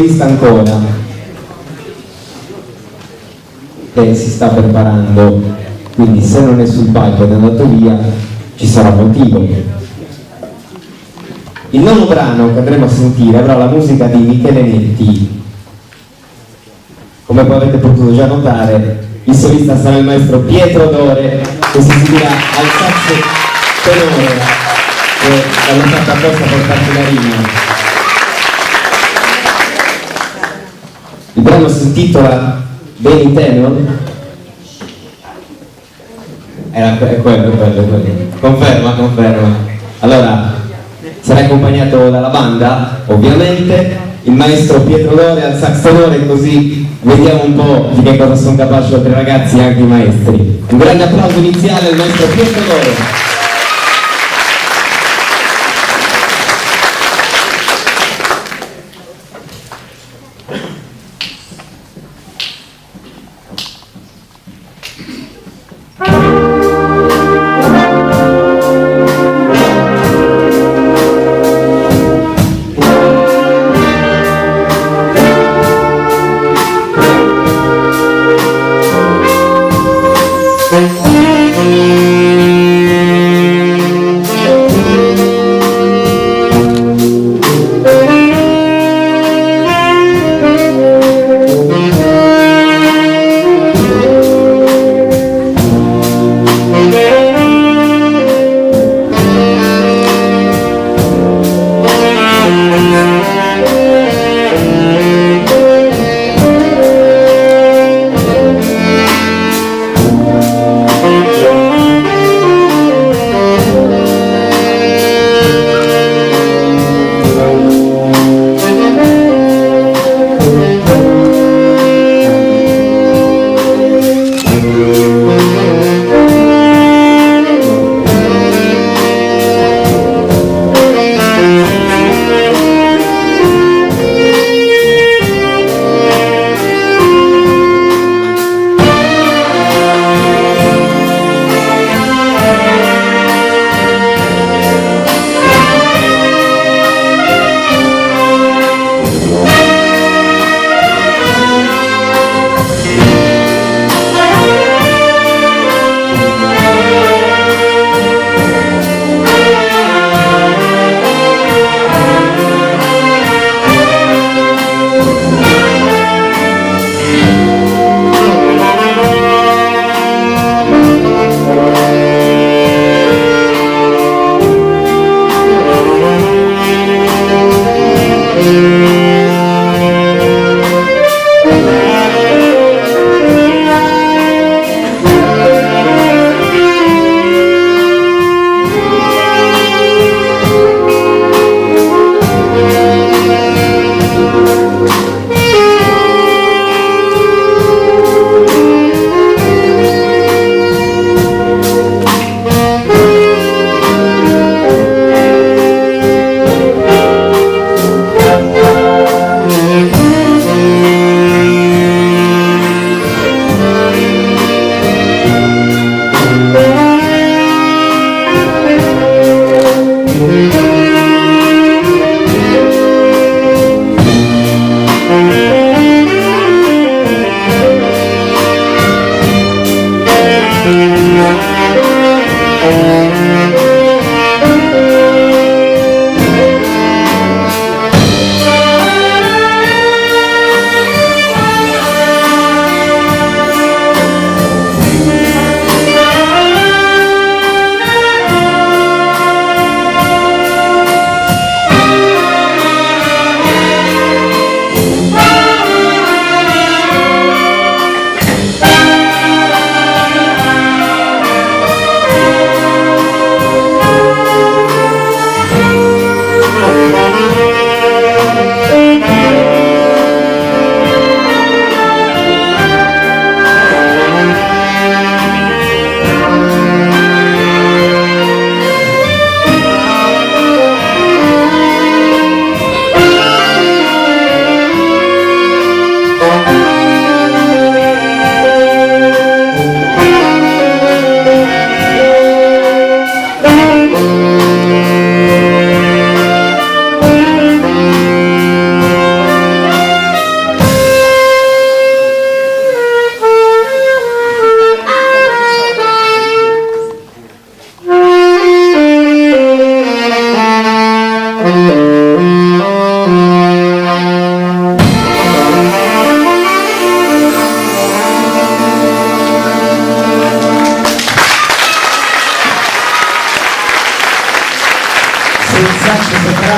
Vista ancora che si sta preparando, quindi se non è sul palco ed è andato via ci sarà motivo. Il nono brano che andremo a sentire avrà la musica di Michele Netti. Come poi avete potuto già notare, il solista sarà il maestro Pietro Dore, che si esibirà al saxo tenore, che l'hanno fatta apposta per farci la rima. Il brano si intitola Beni Tenor. È quello. Conferma. Allora, sarà accompagnato dalla banda, ovviamente, il maestro Pietro Dore al sax tenore, così vediamo un po' di che cosa sono capaci altri ragazzi e anche i maestri. Un grande applauso iniziale al maestro Pietro Dore.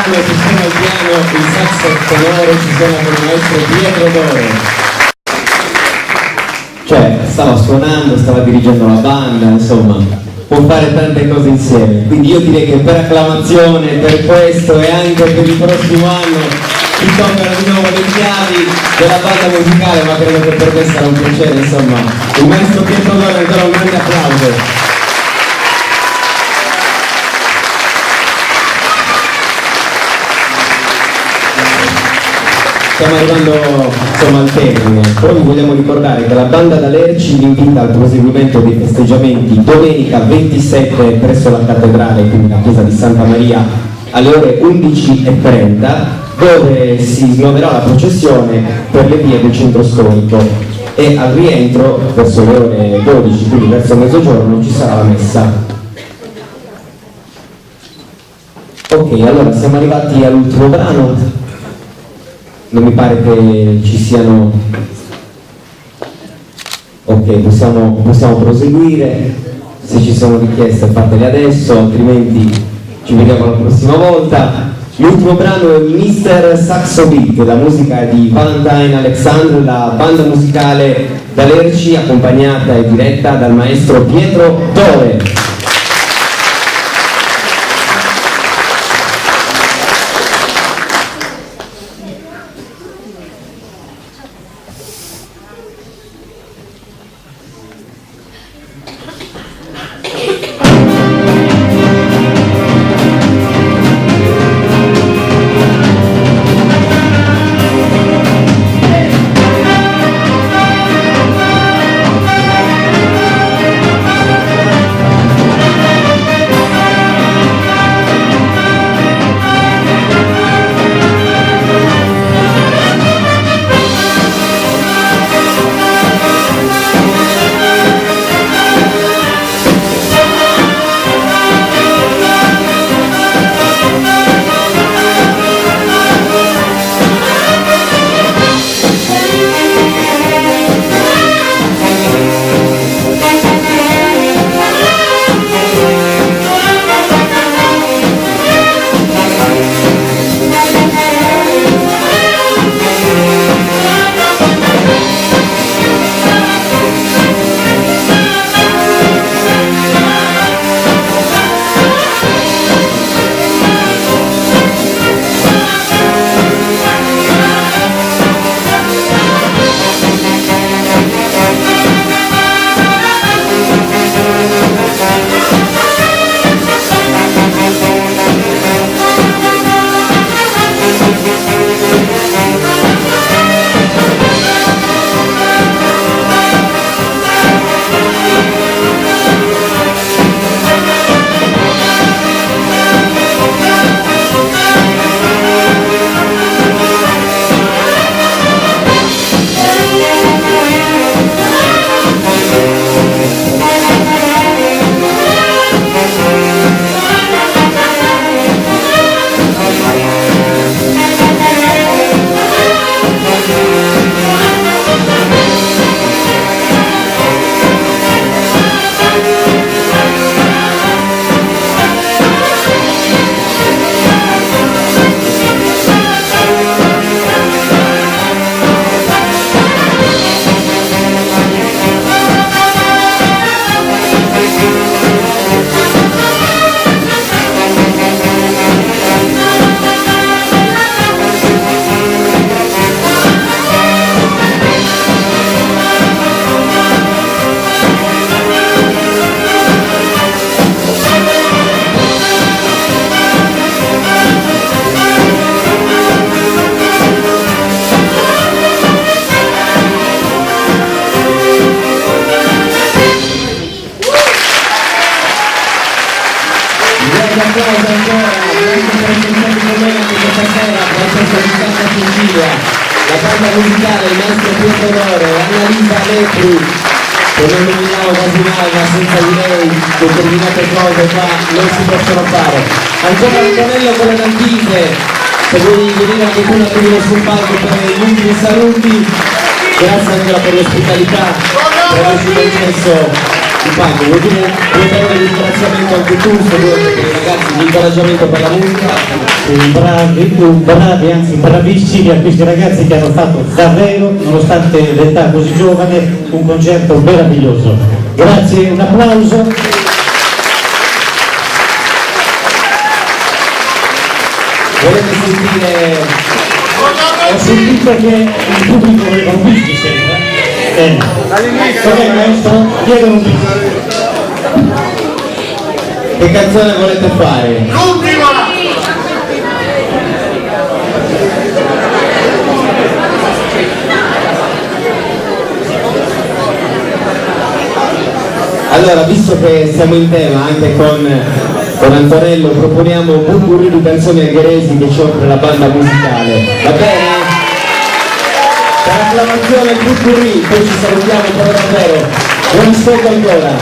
brano si suona al piano il sax tenore, si suona con il maestro Pietro Dore. Cioè, stava suonando, stava dirigendo la banda, insomma, può fare tante cose insieme. Quindi io direi che per acclamazione, per questo e anche per il prossimo anno si toccano di nuovo le chiavi della banda musicale, ma credo che per me sarà un piacere, insomma. Il maestro Pietro Dore, ancora un grande applauso. Stiamo arrivando insomma al termine, però vi vogliamo ricordare che la banda da Lerci vi invita al proseguimento dei festeggiamenti domenica 27 presso la cattedrale, quindi la chiesa di Santa Maria, alle ore 11:30, dove si snoderà la processione per le vie del centro storico e al rientro verso le ore 12, quindi verso mezzogiorno, ci sarà la messa. Ok, allora siamo arrivati all'ultimo brano. Non mi pare che ci siano... Ok, possiamo proseguire. Se ci sono richieste fatele adesso, altrimenti ci vediamo la prossima volta. L'ultimo brano è Mr. Saxo Beat, la musica è di Valentine Alexandre, la banda musicale da Lerci, accompagnata e diretta dal maestro Pietro Dore. La banda musicale, il maestro Pietro Dore, Annalisa Lepri, che non nominiamo quasi mai, ma senza di lei determinate cose qua non si possono fare. Ancora Antonello con le Nantise, se vuoi venire anche tu un attimino sul palco per gli ultimi saluti. Grazie ancora per l'ospitalità, per averci concesso di compagno, vuoi dare un ringraziamento anche tu, ragazzi, di incoraggiamento per la musica? Bravi, anzi bravissimi a questi ragazzi che hanno fatto davvero, nonostante l'età così giovane, un concerto meraviglioso. Grazie, un applauso. Volete sentire? Ho sentito che il pubblico voleva un whisky, sembra. Ok, maestro, chiedo un whisky. Che canzone volete fare? L'ultima! Allora, visto che siamo in tema anche con Antonello, proponiamo un burri di canzoni algheresi che ci offre la banda musicale. Va bene? Per acclamazione il burri, poi ci salutiamo per davvero. Buon ascolto ancora.